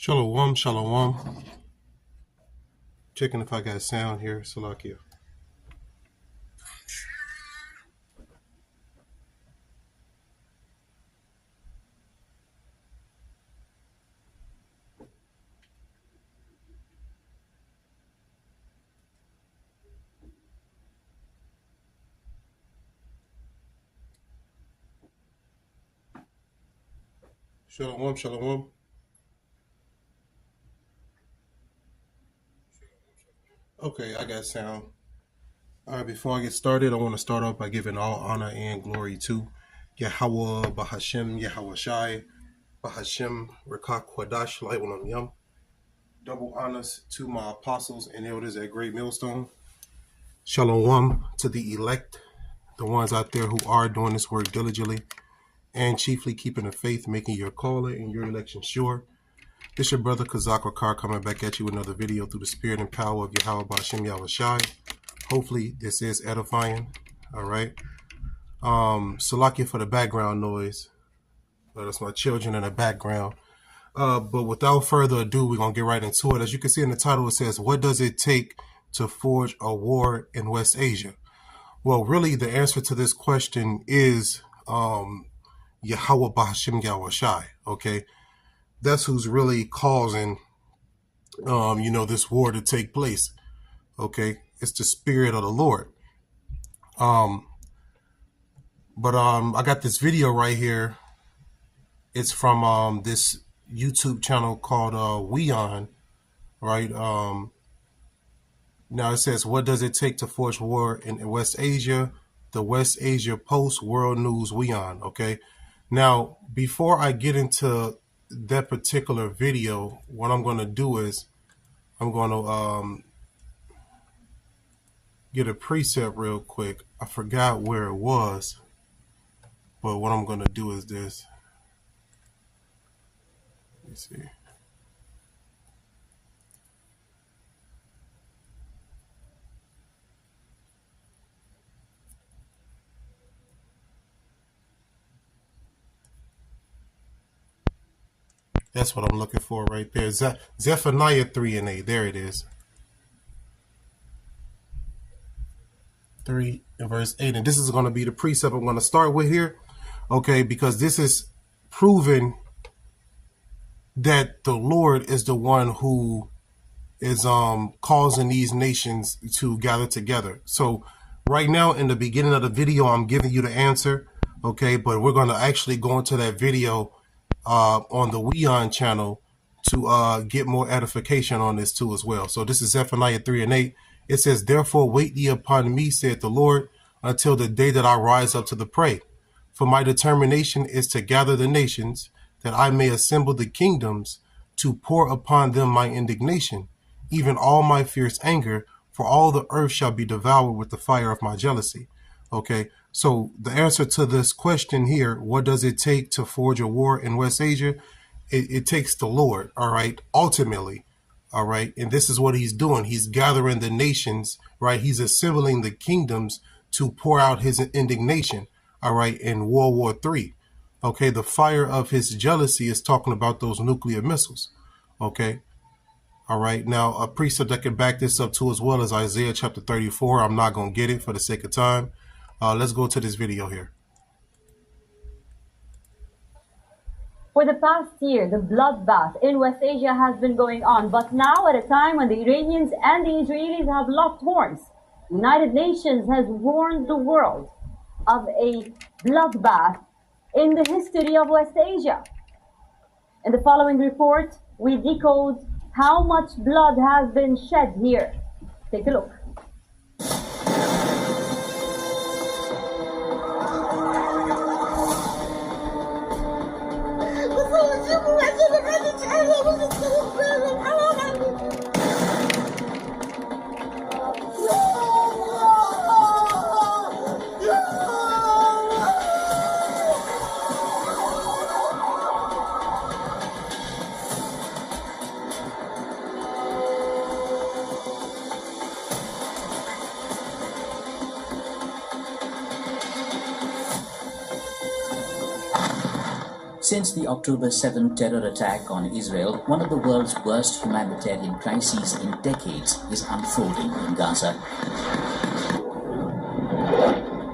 Shalom, shalom. Checking if I got sound here, Salakia. Shalom, shalom. Okay, I got sound. All right, before I get started, I want to start off by giving all honor and glory to Yahweh, Bahashem, Yahweh Shai, Bahashem, Rekak Kwadash, Laiwalam Yam. Double honors to my apostles and elders at Great Millstone. Shalom to the elect, the ones out there who are doing this work diligently and chiefly keeping the faith, making your calling and your election sure. This your brother Kazak Rakar coming back at you with another video through the spirit and power of Yahweh Bashem Yahweh Shai. Hopefully this is edifying. All right. Salakia for the background noise. That's my children in the background. But without further ado, we're gonna get right into it. As you can see in the title, it says, "What does it take to forge a war in West Asia?" Well, really, the answer to this question is Yahweh Bashem Yahweh Shai. Okay. That's who's really causing, this war to take place. Okay, it's the spirit of the Lord. But I got this video right here. It's from this YouTube channel called Weon, right? Now it says, "What does it take to forge war in West Asia?" The West Asia Post World News Weon. Okay, now before I get into that particular video, what I'm going to do is I'm going to get a precept real quick. I forgot where it was, but what I'm going to do is this. Let me see. That's what I'm looking for right there. Zephaniah 3 and 8. There it is. 3 and verse 8. And this is going to be the precept I'm going to start with here. Okay, because this is proven that the Lord is the one who is causing these nations to gather together. So right now in the beginning of the video, I'm giving you the answer. Okay, but we're going to actually go into that video on the Weon channel to get more edification on this too as well. So this is Zephaniah 3 and 8. It says, "Therefore wait ye upon me, saith the Lord, until the day that I rise up to the prey. For my determination is to gather the nations, that I may assemble the kingdoms, to pour upon them my indignation, even all my fierce anger, for all the earth shall be devoured with the fire of my jealousy." Okay, so the answer to this question here, what does it take to forge a war in West Asia? It takes the Lord, all right, ultimately, all right? And this is what he's doing. He's gathering the nations, right? He's assembling the kingdoms to pour out his indignation, all right, in World War III. Okay, the fire of his jealousy is talking about those nuclear missiles, okay? All right, now a precept that can back this up too as well as Isaiah chapter 34. I'm not going to get it for the sake of time. Let's go to this video here. For the past year, the bloodbath in West Asia has been going on, but now at a time when the Iranians and the Israelis have locked horns, the United Nations has warned the world of a bloodbath in the history of West Asia. In the following report, we decode how much blood has been shed here. Take a look. Since the October 7 terror attack on Israel, one of the world's worst humanitarian crises in decades is unfolding in Gaza.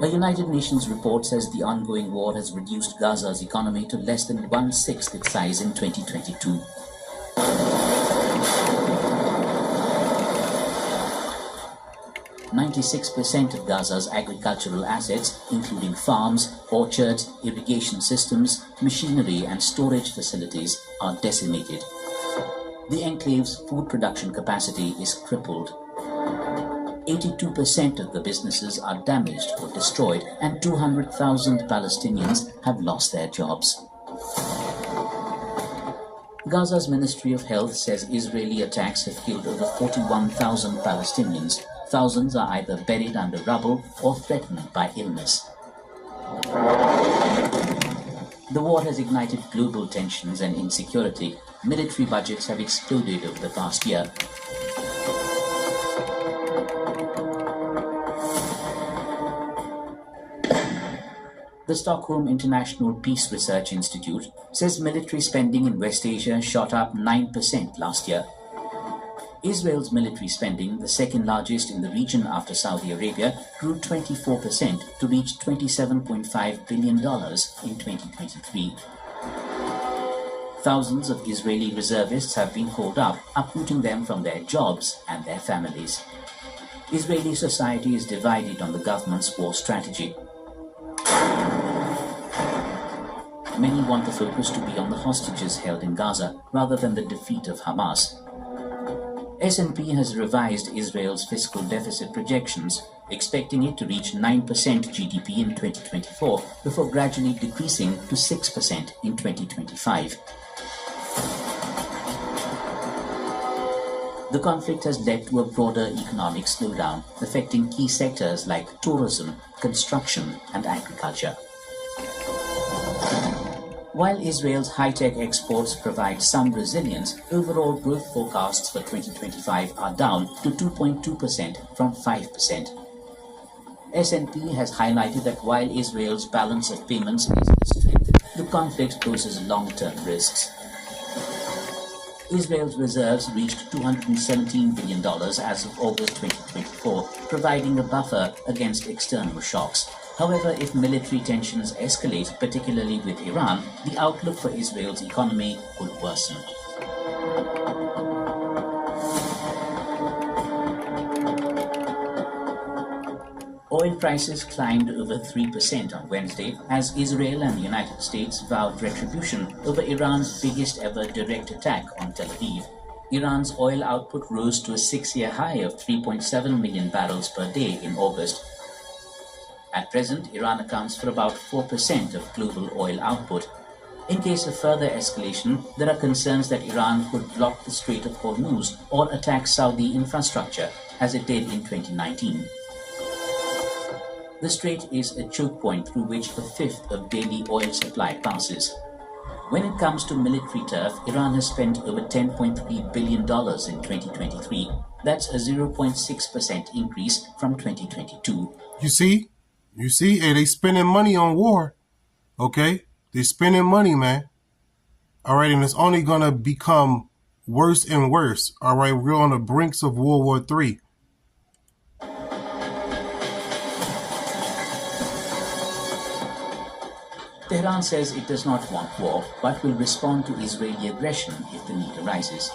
A United Nations report says the ongoing war has reduced Gaza's economy to less than 1/6 its size in 2022. "96% of Gaza's agricultural assets, including farms, orchards, irrigation systems, machinery and storage facilities, are decimated. The enclave's food production capacity is crippled. 82% of the businesses are damaged or destroyed, and 200,000 Palestinians have lost their jobs." Gaza's Ministry of Health says Israeli attacks have killed over 41,000 Palestinians. Thousands are either buried under rubble or threatened by illness. The war has ignited global tensions and insecurity. Military budgets have exploded over the past year. The Stockholm International Peace Research Institute says military spending in West Asia shot up 9% last year. Israel's military spending, the second largest in the region after Saudi Arabia, grew 24% to reach $27.5 billion in 2023. Thousands of Israeli reservists have been called up, uprooting them from their jobs and their families. Israeli society is divided on the government's war strategy. Many want the focus to be on the hostages held in Gaza rather than the defeat of Hamas. S&P has revised Israel's fiscal deficit projections, expecting it to reach 9% GDP in 2024 before gradually decreasing to 6% in 2025. The conflict has led to a broader economic slowdown, affecting key sectors like tourism, construction, and agriculture. While Israel's high-tech exports provide some resilience, overall growth forecasts for 2025 are down to 2.2% from 5%. S&P has highlighted that while Israel's balance of payments is restricted, the conflict poses long-term risks. Israel's reserves reached $217 billion as of August 2024, providing a buffer against external shocks. However, if military tensions escalate, particularly with Iran, the outlook for Israel's economy could worsen. Oil prices climbed over 3% on Wednesday as Israel and the United States vowed retribution over Iran's biggest ever direct attack on Tel Aviv. Iran's oil output rose to a 6-year high of 3.7 million barrels per day in August. At present, Iran accounts for about 4% of global oil output. In case of further escalation, there are concerns that Iran could block the Strait of Hormuz or attack Saudi infrastructure, as it did in 2019. The strait is a choke point through which a fifth of daily oil supply passes. When it comes to military turf, Iran has spent over $10.3 billion in 2023. That's a 0.6% increase from 2022. You see? Hey, they spending money on war. Okay? They're spending money, man. All right, and it's only going to become worse and worse. All right, we're on the brinks of World War III. Tehran says it does not want war, but will respond to Israeli aggression if the need arises.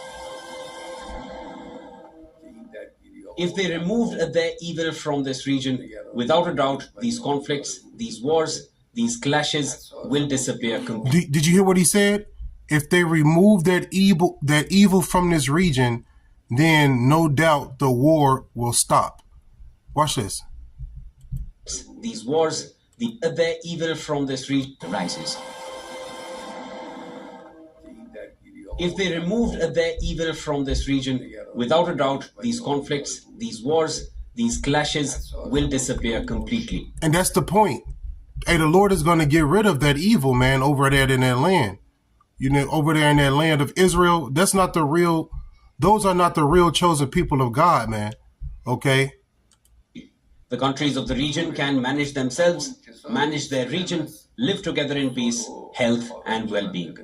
If they removed their evil from this region, without a doubt, these conflicts, these wars, these clashes will disappear completely. Did you hear what he said? If they remove that evil from this region, then no doubt the war will stop. Watch this. These wars, their evil from this region arises. If they removed their evil from this region, without a doubt, these conflicts, these wars, these clashes will disappear completely. And that's the point. Hey, the Lord is going to get rid of that evil, man, over there in that land. You know, over there in that land of Israel, those are not the real chosen people of God, man. Okay? The countries of the region can manage themselves, manage their region, live together in peace, health, and well-being.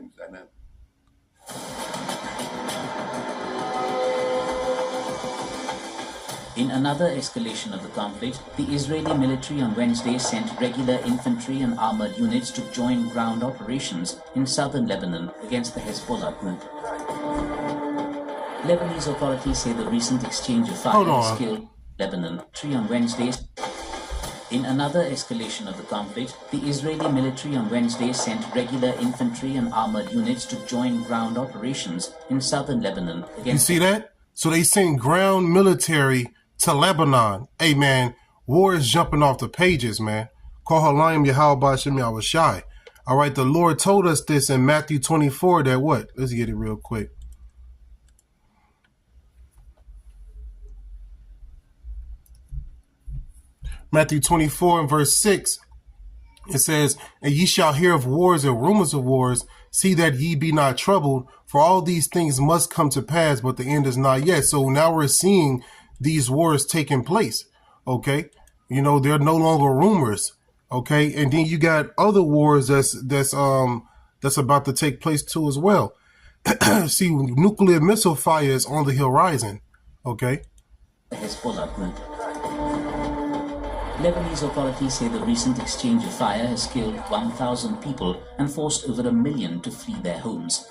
In another escalation of the conflict, the Israeli military on Wednesday sent regular infantry and armored units to join ground operations in southern Lebanon against the Hezbollah group. Lebanese authorities say the recent exchange of fire has killed Lebanon. On Wednesday. In another escalation of the conflict, the Israeli military on Wednesday sent regular infantry and armored units to join ground operations in southern Lebanon against. You see that? So they sent ground military to Lebanon. Hey, man, war is jumping off the pages, man. Kohalayim Yahweh Shem Yahweh Shai. All right, the Lord told us this in Matthew 24 that what? Let's get it real quick. Matthew 24 and verse 6, it says, "And ye shall hear of wars and rumors of wars. See that ye be not troubled, for all these things must come to pass, but the end is not yet." So now we're seeing these wars taking place. Okay, you know, they're no longer rumors. Okay, and then you got other wars that's about to take place too as well. See, nuclear missile fire is on the horizon. Okay. The Hezbollah group. Lebanese authorities say the recent exchange of fire has killed 1,000 people and forced over 1 million to flee their homes.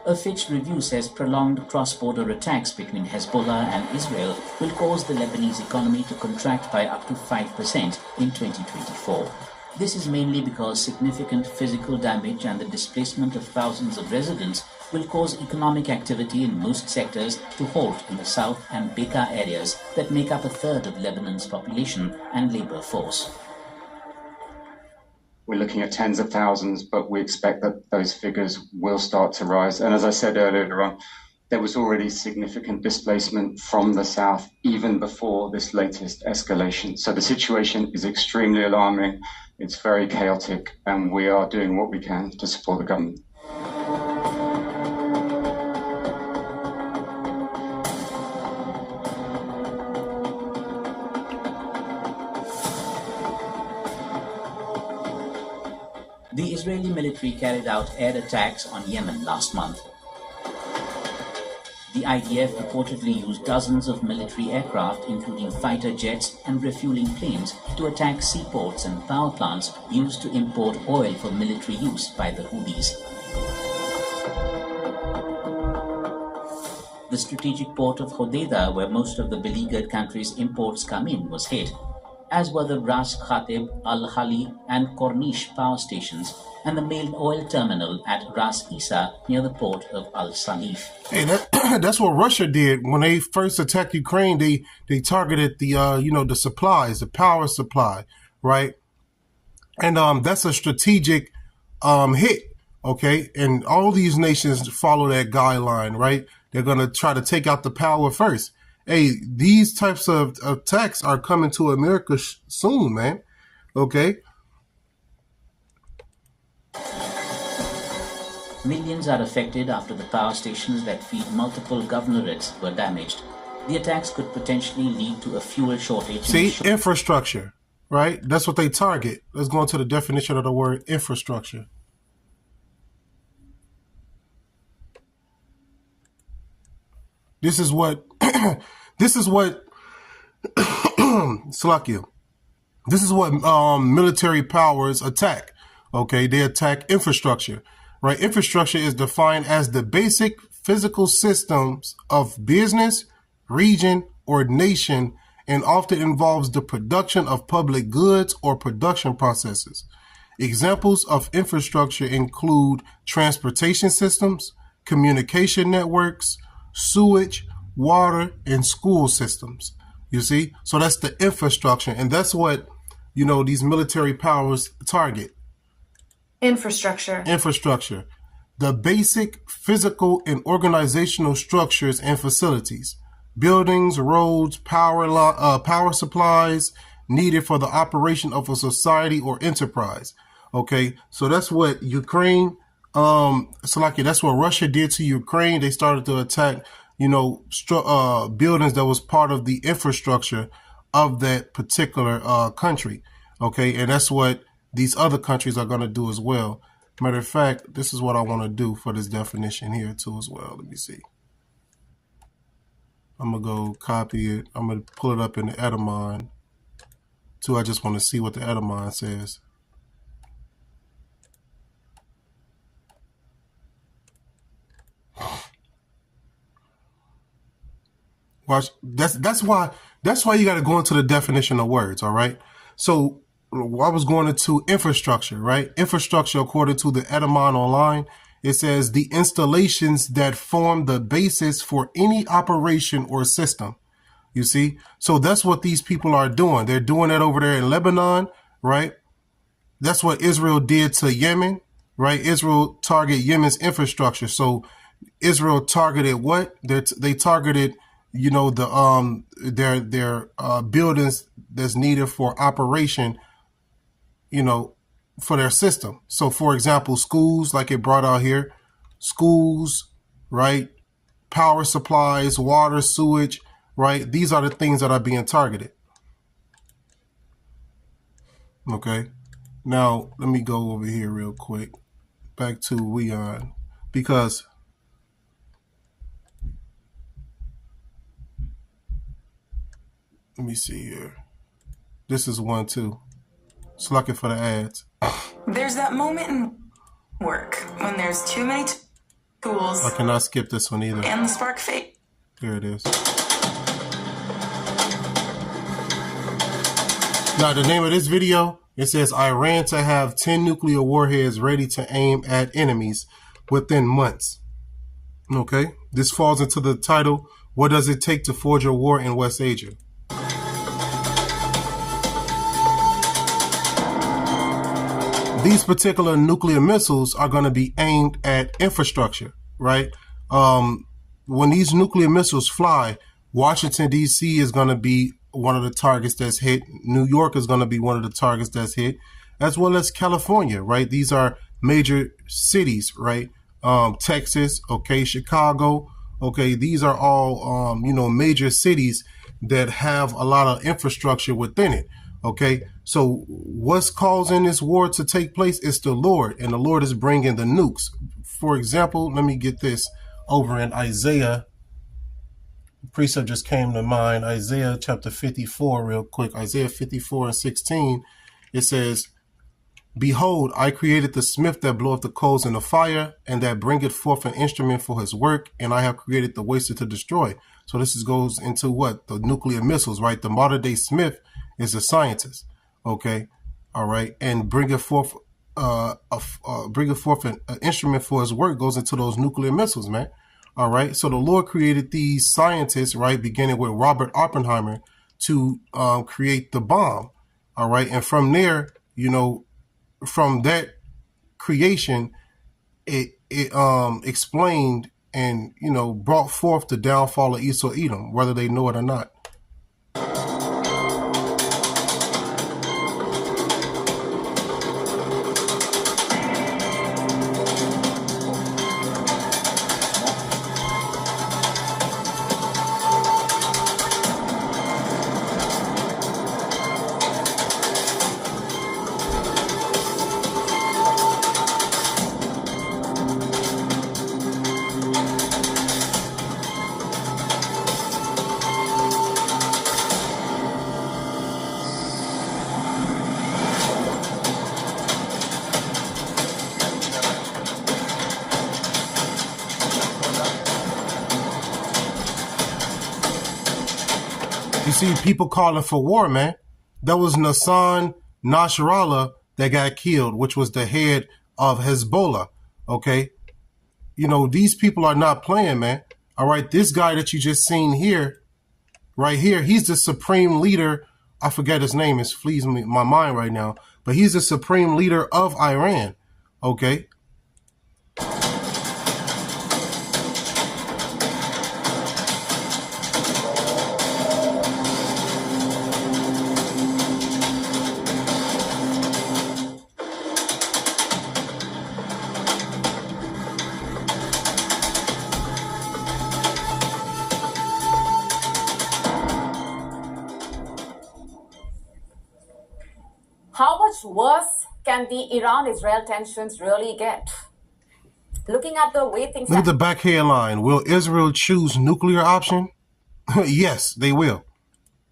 A Fitch review says prolonged cross-border attacks between Hezbollah and Israel will cause the Lebanese economy to contract by up to 5% in 2024. This is mainly because significant physical damage and the displacement of thousands of residents will cause economic activity in most sectors to halt in the south and Bekaa areas that make up a third of Lebanon's population and labor force. We're looking at tens of thousands, but we expect that those figures will start to rise. And as I said earlier on, there was already significant displacement from the south even before this latest escalation. So the situation is extremely alarming. It's very chaotic, and we are doing what we can to support the government. The Israeli military carried out air attacks on Yemen last month. The IDF reportedly used dozens of military aircraft, including fighter jets and refueling planes, to attack seaports and power plants used to import oil for military use by the Houthis. The strategic port of Hodeidah, where most of the beleaguered country's imports come in, was hit, as were the Ras Khatib, Al-Hali and Corniche power stations, and the main oil terminal at Ras Isa near the port of Al-Salif. Hey, that's what Russia did when they first attacked Ukraine. They targeted the the supplies, the power supply, right? And that's a strategic hit, okay? And all these nations follow that guideline, right? They're gonna try to take out the power first. Hey, these types of attacks are coming to America soon, man. Okay. Millions are affected after the power stations that feed multiple governorates were damaged. The attacks could potentially lead to a fuel shortage. See, infrastructure, right? That's what they target. Let's go into the definition of the word infrastructure. This is what Slakia. This is what military powers attack. Okay, they attack infrastructure, right? Infrastructure is defined as the basic physical systems of business, region, or nation, and often involves the production of public goods or production processes. Examples of infrastructure include transportation systems, communication networks, sewage, water, and school systems. You see? So that's the infrastructure. And that's what, these military powers target. Infrastructure. The basic physical and organizational structures and facilities, buildings, roads, power supplies needed for the operation of a society or enterprise. Okay. So that's what Ukraine, that's what Russia did to Ukraine. They started to attack, buildings that was part of the infrastructure of that particular country. Okay. And that's what these other countries are going to do as well. Matter of fact, this is what I want to do for this definition here too as well. Let me see. I'm going to go copy it. I'm going to pull it up in the Edamon too. I just want to see what the Edamon says. Watch. That's why you got to go into the definition of words. All right. So I was going into infrastructure, right? Infrastructure, according to the Edamon online, it says the installations that form the basis for any operation or system. You see? So that's what these people are doing. They're doing that over there in Lebanon, right? That's what Israel did to Yemen, right? Israel targeted Yemen's infrastructure. So Israel targeted what? They targeted, you know, their buildings that's needed for operation, you know, for their system. So, for example, schools, like it brought out here, schools, right? Power supplies, water, sewage, right? These are the things that are being targeted. Okay. Now, let me go over here real quick. Back to Weon, because let me see here. This is one too. Just looking for the ads. There's that moment in work when there's too many tools. I cannot skip this one either. And the spark fade. There it is. Now, the name of this video, it says Iran to have 10 nuclear warheads ready to aim at enemies within months. Okay. This falls into the title, What Does It Take to Forge a War in West Asia? These particular nuclear missiles are going to be aimed at infrastructure, right? When these nuclear missiles fly, Washington, D.C. is going to be one of the targets that's hit. New York is going to be one of the targets that's hit, as well as California, right? These are major cities, right? Texas, okay, Chicago, okay. These are all, major cities that have a lot of infrastructure within it. Okay, so what's causing this war to take place is the Lord, and the Lord is bringing the nukes. For example, let me get this over in Isaiah. The precept just came to mind. Isaiah chapter 54 real quick. Isaiah 54:16. It says, Behold, I created the smith that bloweth the coals in the fire, and that bringeth forth an instrument for his work, and I have created the waster to destroy. So this goes into what? The nuclear missiles, right? The modern day smith is a scientist, okay, all right, and bringing forth an instrument for his work goes into those nuclear missiles, man. All right, so the Lord created these scientists, right, beginning with Robert Oppenheimer, to create the bomb, all right, and from there, from that creation, it explained and brought forth the downfall of Esau Edom, whether they know it or not. You see people calling for war, man. That was Nassan Nasrallah that got killed, which was the head of Hezbollah. Okay. These people are not playing, man. All right. This guy that you just seen here, right here, he's the supreme leader. I forget his name. It flees my mind right now, but he's the supreme leader of Iran. Okay. How much worse can the Iran-Israel tensions really get? Looking at the way things Look at the back headline. Will Israel choose nuclear option? Yes, they will.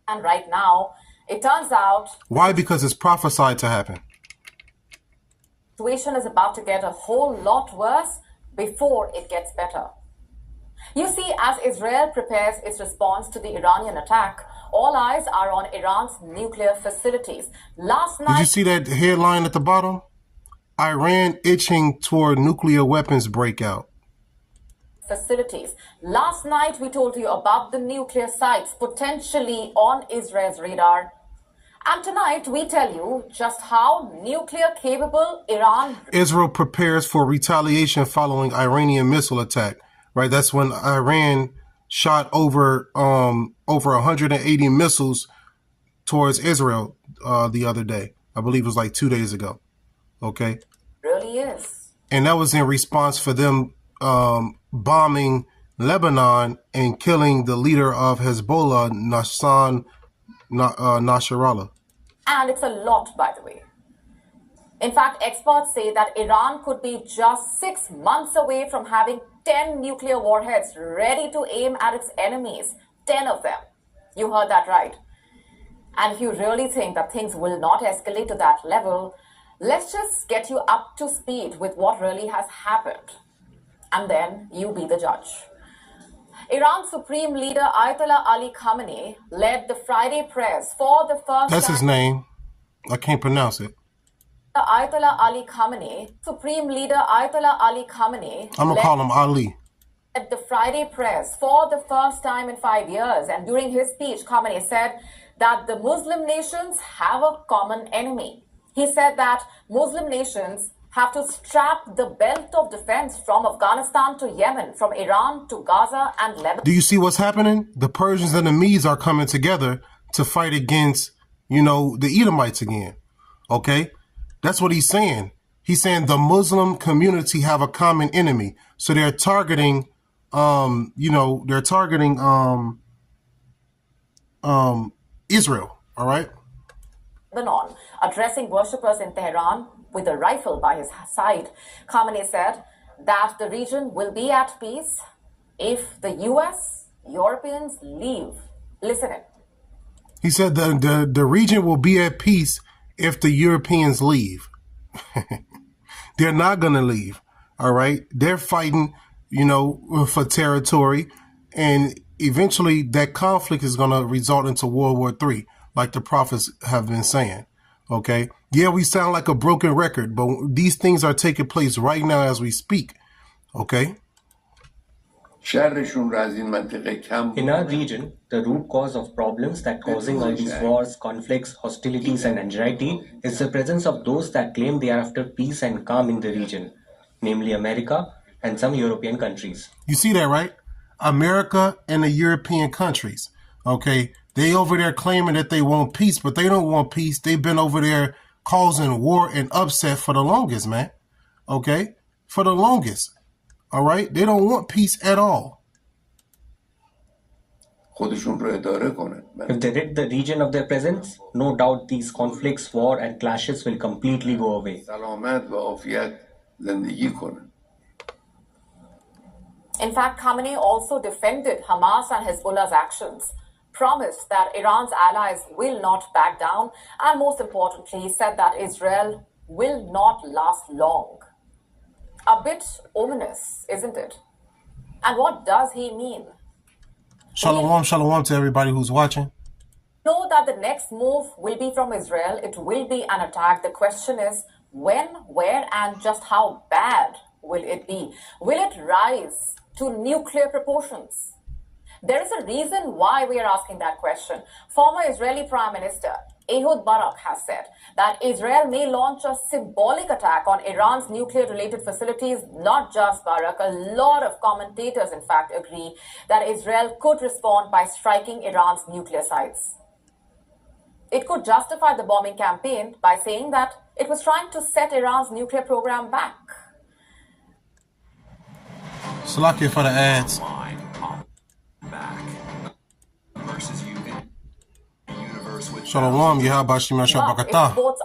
and right now, it turns out Why? Because it's prophesied to happen. the situation is about to get a whole lot worse before it gets better. You see, as Israel prepares its response to the Iranian attack, all eyes are on Iran's nuclear facilities. Last Did you night, see that headline at the bottom? Iran itching toward nuclear weapons breakout. Last night we told you about the nuclear sites potentially on Israel's radar. And tonight we tell you just how nuclear capable Iran. Israel prepares for retaliation following Iranian missile attack. Right, that's when Iran shot over 180 missiles towards Israel the other day. I believe it was like 2 days ago. Okay, Really is. and that was in response for them bombing Lebanon and killing the leader of Hezbollah, Nasrallah. And it's a lot, by the way. In fact, experts say that Iran could be just 6 months away from having 10 nuclear warheads ready to aim at its enemies. 10 of them. You heard that right. And if you really think that things will not escalate to that level, let's just get you up to speed with what really has happened. And then you be the judge. Iran's Supreme Leader Ayatollah Ali Khamenei led the Friday prayers for the first That's time. his name. I can't pronounce it. Ayatollah Ali Khamenei, Supreme Leader Ayatollah Ali Khamenei, I'm gonna call him Ali. led the Friday prayers for the first time in 5 years. And during his speech, Khamenei said that the Muslim nations have a common enemy. He said that Muslim nations have to strap the belt of defense from Afghanistan to Yemen, from Iran to Gaza and Lebanon. Do you see what's happening? The Persians and the Medes are coming together to fight against, the Edomites again. Okay? That's what he's saying. He's saying the Muslim community have a common enemy. So they're targeting, Israel. All right? Lebanon, addressing worshippers in Tehran with a rifle by his side, Khamenei said that the region will be at peace if the US, Europeans leave. Listen in. He said the region will be at peace if the Europeans leave. They're not going to leave. All right. They're fighting, for territory. And eventually that conflict is going to result into World War III, like the prophets have been saying. Okay. Yeah, we sound like a broken record, but these things are taking place right now as we speak. Okay. In our region, the root cause of problems that causing all these wars, conflicts, hostilities and anxiety is the presence of those that claim they are after peace and calm in the region, namely America and some European countries. You see that, right? America and the European countries. Okay. They over there claiming that they want peace, but they don't want peace. They've been over there causing war and upset for the longest, man. Okay. For the longest. All right. They don't want peace at all. If they rid the region of their presence, no doubt these conflicts, war and clashes will completely go away. In fact, Khamenei also defended Hamas and Hezbollah's actions, promised that Iran's allies will not back down, and most importantly, said that Israel will not last long. A bit ominous, isn't it? And what does he mean? Shalom, shalom to everybody who's watching. Know that the next move will be from Israel. It will be an attack. The question is when, where, and just how bad will it be? Will it rise to nuclear proportions? There is a reason why we are asking that question. Former Israeli Prime Minister Ehud Barak has said that Israel may launch a symbolic attack on Iran's nuclear-related facilities. Not just Barak, a lot of commentators, in fact, agree that Israel could respond by striking Iran's nuclear sites. It could justify the bombing campaign by saying that it was trying to set Iran's nuclear program back. Salakia for the ads. Shalom, Yahabashim But Shabakata. if both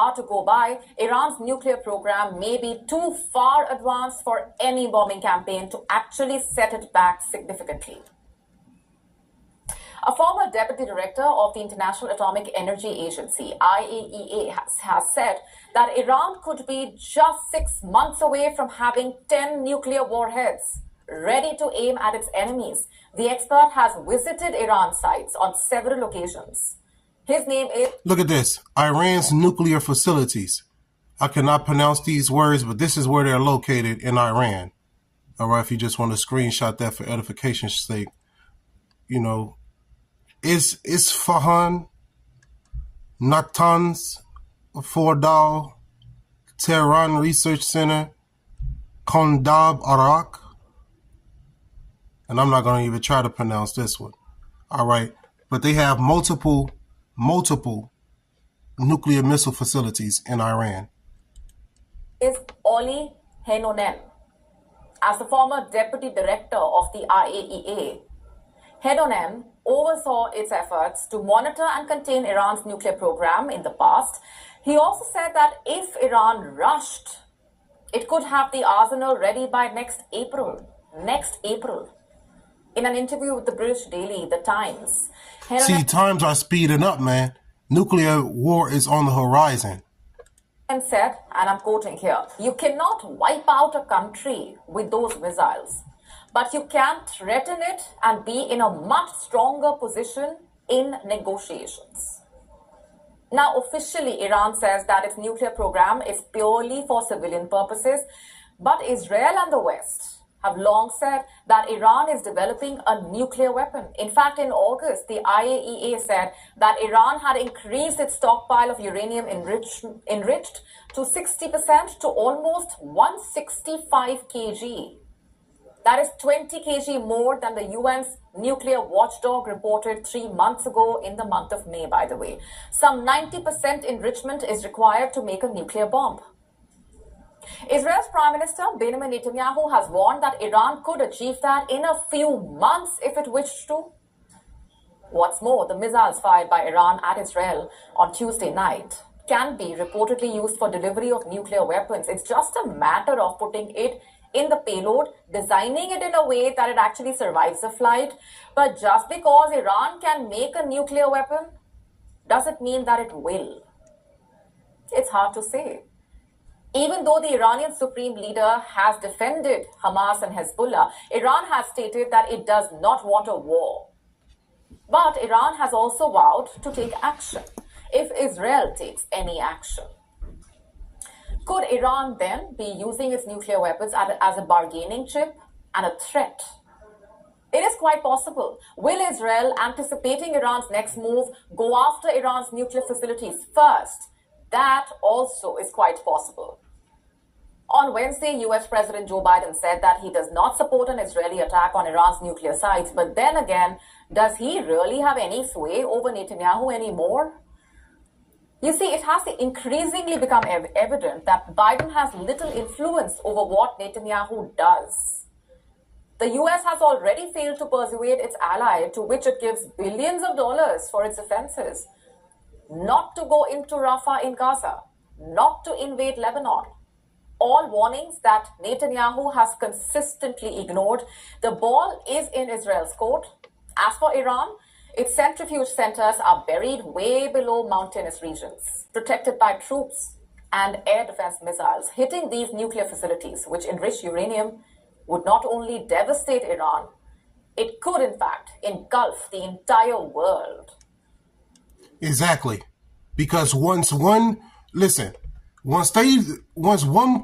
are to go by, Iran's nuclear program may be too far advanced for any bombing campaign to actually set it back significantly. A former deputy director of the International Atomic Energy Agency, IAEA, has said that Iran could be just 6 months away from having 10 nuclear warheads ready to aim at its enemies. The expert has visited Iran sites on several occasions. His name is... Look at this. Iran's nuclear facilities. I cannot pronounce these words, but this is where they're located in Iran. All right, if you just want to screenshot that for edification's sake. You know, Isfahan, Natanz, Fordal, Tehran Research Center, Kondab, Iraq. And I'm not going to even try to pronounce this one. All right. But they have multiple nuclear missile facilities in Iran. Is Oli Henonen. As the former deputy director of the IAEA, Henonen oversaw its efforts to monitor and contain Iran's nuclear program in the past. He also said that if Iran rushed, it could have the arsenal ready by next April. In an interview with the British daily The Times, See, times are speeding up, man. Nuclear war is on the horizon. And said, and I'm quoting here, "You cannot wipe out a country with those missiles, but you can threaten it and be in a much stronger position in negotiations." Now, officially, Iran says that its nuclear program is purely for civilian purposes, but Israel and the West have long said that Iran is developing a nuclear weapon. In fact, in August, the IAEA said that Iran had increased its stockpile of uranium enriched to 60% to almost 165 kg. That is 20 kg more than the UN's nuclear watchdog reported 3 months ago in the month of May, by the way. Some 90% enrichment is required to make a nuclear bomb. Israel's Prime Minister Benjamin Netanyahu has warned that Iran could achieve that in a few months if it wished to. What's more, the missiles fired by Iran at Israel on Tuesday night can be reportedly used for delivery of nuclear weapons. It's just a matter of putting it in the payload, designing it in a way that it actually survives the flight. But just because Iran can make a nuclear weapon, does it mean that it will? It's hard to say. Even though the Iranian supreme leader has defended Hamas and Hezbollah, Iran has stated that it does not want a war. But Iran has also vowed to take action if Israel takes any action. Could Iran then be using its nuclear weapons as a bargaining chip and a threat? It is quite possible. Will Israel, anticipating Iran's next move, go after Iran's nuclear facilities first? That also is quite possible. On Wednesday, US President Joe Biden said that he does not support an Israeli attack on Iran's nuclear sites. But then again, does he really have any sway over Netanyahu anymore? You see, it has increasingly become evident that Biden has little influence over what Netanyahu does. The US has already failed to persuade its ally, to which it gives billions of dollars for its defenses, not to go into Rafah in Gaza, not to invade Lebanon. All warnings that Netanyahu has consistently ignored. The ball is in Israel's court. As for Iran, its centrifuge centers are buried way below mountainous regions, protected by troops and air defense missiles. Hitting these nuclear facilities, which enrich uranium, would not only devastate Iran, it could, in fact, engulf the entire world. Exactly. Because once one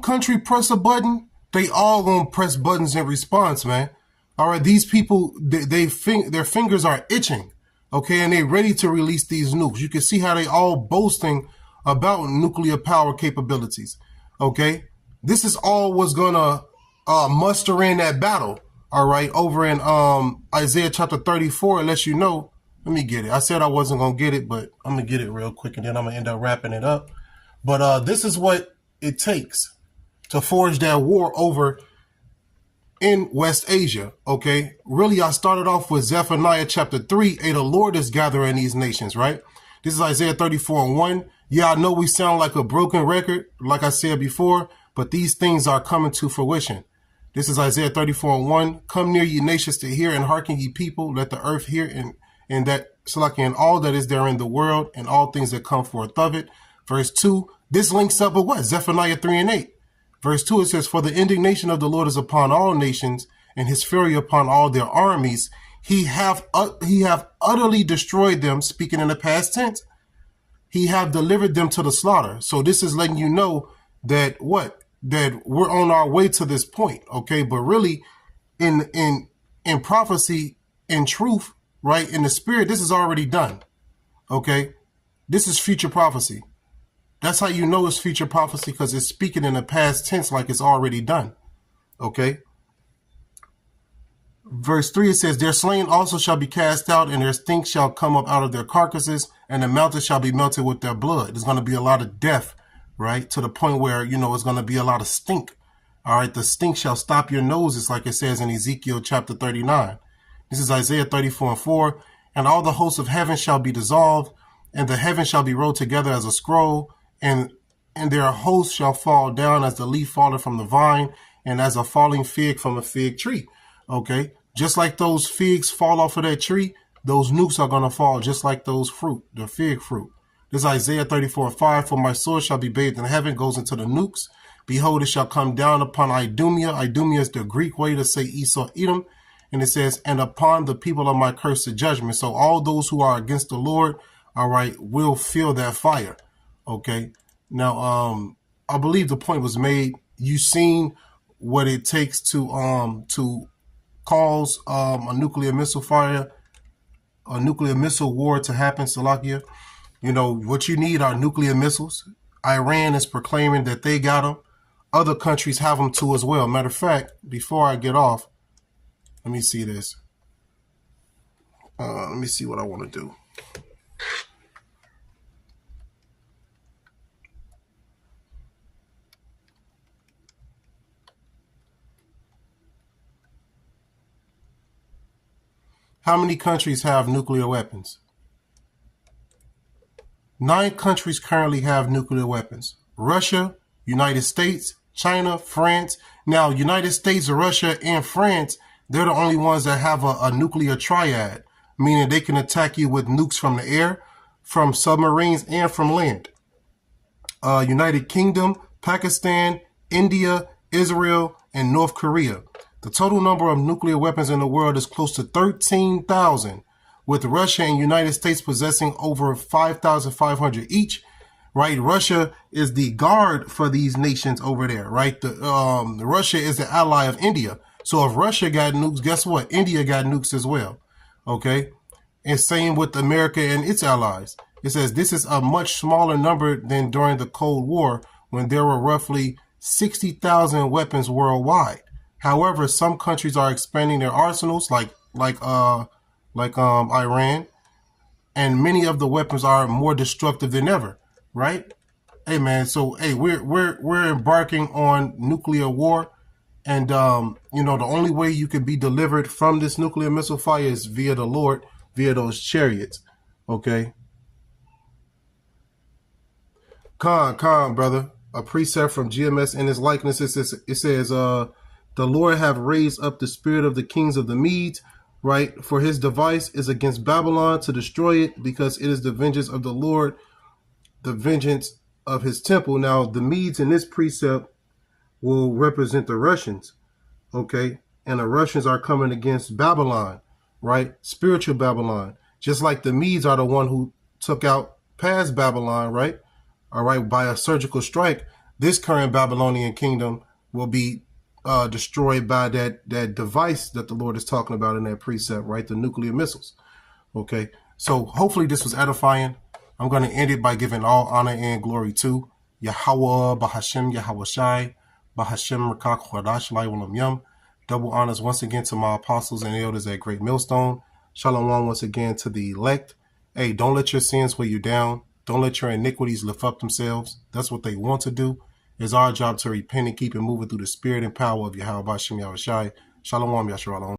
country press a button, they all gonna press buttons in response, man. All right, these people, their fingers are itching, okay, and they ready to release these nukes. You can see how they all boasting about nuclear power capabilities, okay. This is all what's gonna muster in that battle, all right, over in Isaiah chapter 34. It lets you know. Let me get it. I said I wasn't gonna get it, but I'm gonna get it real quick, and then I'm gonna end up wrapping it up. But this is what it takes to forge that war over in West Asia, okay? Really, I started off with Zephaniah chapter 3. The Lord is gathering these nations, right? This is Isaiah 34:1. Yeah, I know we sound like a broken record, like I said before, but these things are coming to fruition. This is Isaiah 34:1. Come near, ye nations, to hear, and hearken, ye people. Let the earth hear, and that Salaki, and all that is there in the world, and all things that come forth of it. Verse 2, this links up with what? Zephaniah 3:8. Verse 2, it says, for the indignation of the Lord is upon all nations, and his fury upon all their armies. He have utterly destroyed them, speaking in the past tense. He have delivered them to the slaughter. So this is letting you know that what? That we're on our way to this point, okay? But really, in prophecy, in truth, right, in the spirit, this is already done, okay? This is future prophecy. That's how you know it's future prophecy, because it's speaking in the past tense like it's already done, okay? Verse 3, it says, their slain also shall be cast out, and their stink shall come up out of their carcasses, and the mountains shall be melted with their blood. There's going to be a lot of death, right? To the point where, you know, it's going to be a lot of stink. All right, the stink shall stop your noses, like it says in Ezekiel chapter 39. This is Isaiah 34:4. And all the hosts of heaven shall be dissolved, and the heavens shall be rolled together as a scroll, and their hosts shall fall down as the leaf falleth from the vine, and as a falling fig from a fig tree. Okay, just like those figs fall off of that tree, those nukes are going to fall just like those fruit, the fig fruit. This is Isaiah 34:5. For my sword shall be bathed in heaven, goes into the nukes. Behold, it shall come down upon Idumea. Idumea is the Greek way to say Esau, Edom. And it says, and upon the people of my cursed judgment. So all those who are against the Lord, all right, will feel that fire. Okay. Now, I believe the point was made. You've seen what it takes to cause a nuclear missile fire, a nuclear missile war to happen, Salakia. You know, what you need are nuclear missiles. Iran is proclaiming that they got them. Other countries have them too as well. Matter of fact, before I get off, let me see this. Let me see what I want to do. How many countries have nuclear weapons? 9 countries currently have nuclear weapons. Russia, United States, China, France. Now, United States, Russia, and France, they're the only ones that have a nuclear triad, meaning they can attack you with nukes from the air, from submarines, and from land. United Kingdom, Pakistan, India, Israel, and North Korea. The total number of nuclear weapons in the world is close to 13,000, with Russia and United States possessing over 5,500 each. Right, Russia is the guard for these nations over there. Right, Russia is the ally of India. So if Russia got nukes, guess what? India got nukes as well. Okay, and same with America and its allies. It says this is a much smaller number than during the Cold War, when there were roughly 60,000 weapons worldwide. However, some countries are expanding their arsenals, like Iran, and many of the weapons are more destructive than ever. Right? Hey man, so hey, we're embarking on nuclear war, and you know, the only way you can be delivered from this nuclear missile fire is via the Lord, via those chariots. Okay. Khan, brother. A precept from GMS in his likeness. It says, the Lord have raised up the spirit of the kings of the Medes, right? For his device is against Babylon to destroy it, because it is the vengeance of the Lord, the vengeance of his temple. Now, the Medes in this precept will represent the Russians, okay? And the Russians are coming against Babylon, right? Spiritual Babylon. Just like the Medes are the one who took out past Babylon, right? All right, by a surgical strike. This current Babylonian kingdom will be destroyed by that device that the Lord is talking about in that precept, right? The nuclear missiles. Okay, so hopefully this was edifying. I'm going to end it by giving all honor and glory to Yahweh, Bahashem, Yahweh Shai, Bahashem, Rakak, Chodash, Lai, Walam Yum. Double honors once again to my apostles and elders at Great Millstone. Shalom once again to the elect. Hey, don't let your sins weigh you down. Don't let your iniquities lift up themselves. That's what they want to do. It's our job to repent and keep it moving through the spirit and power of Yahweh Bashem Yahweh Shai. Shalom, Yasharallah.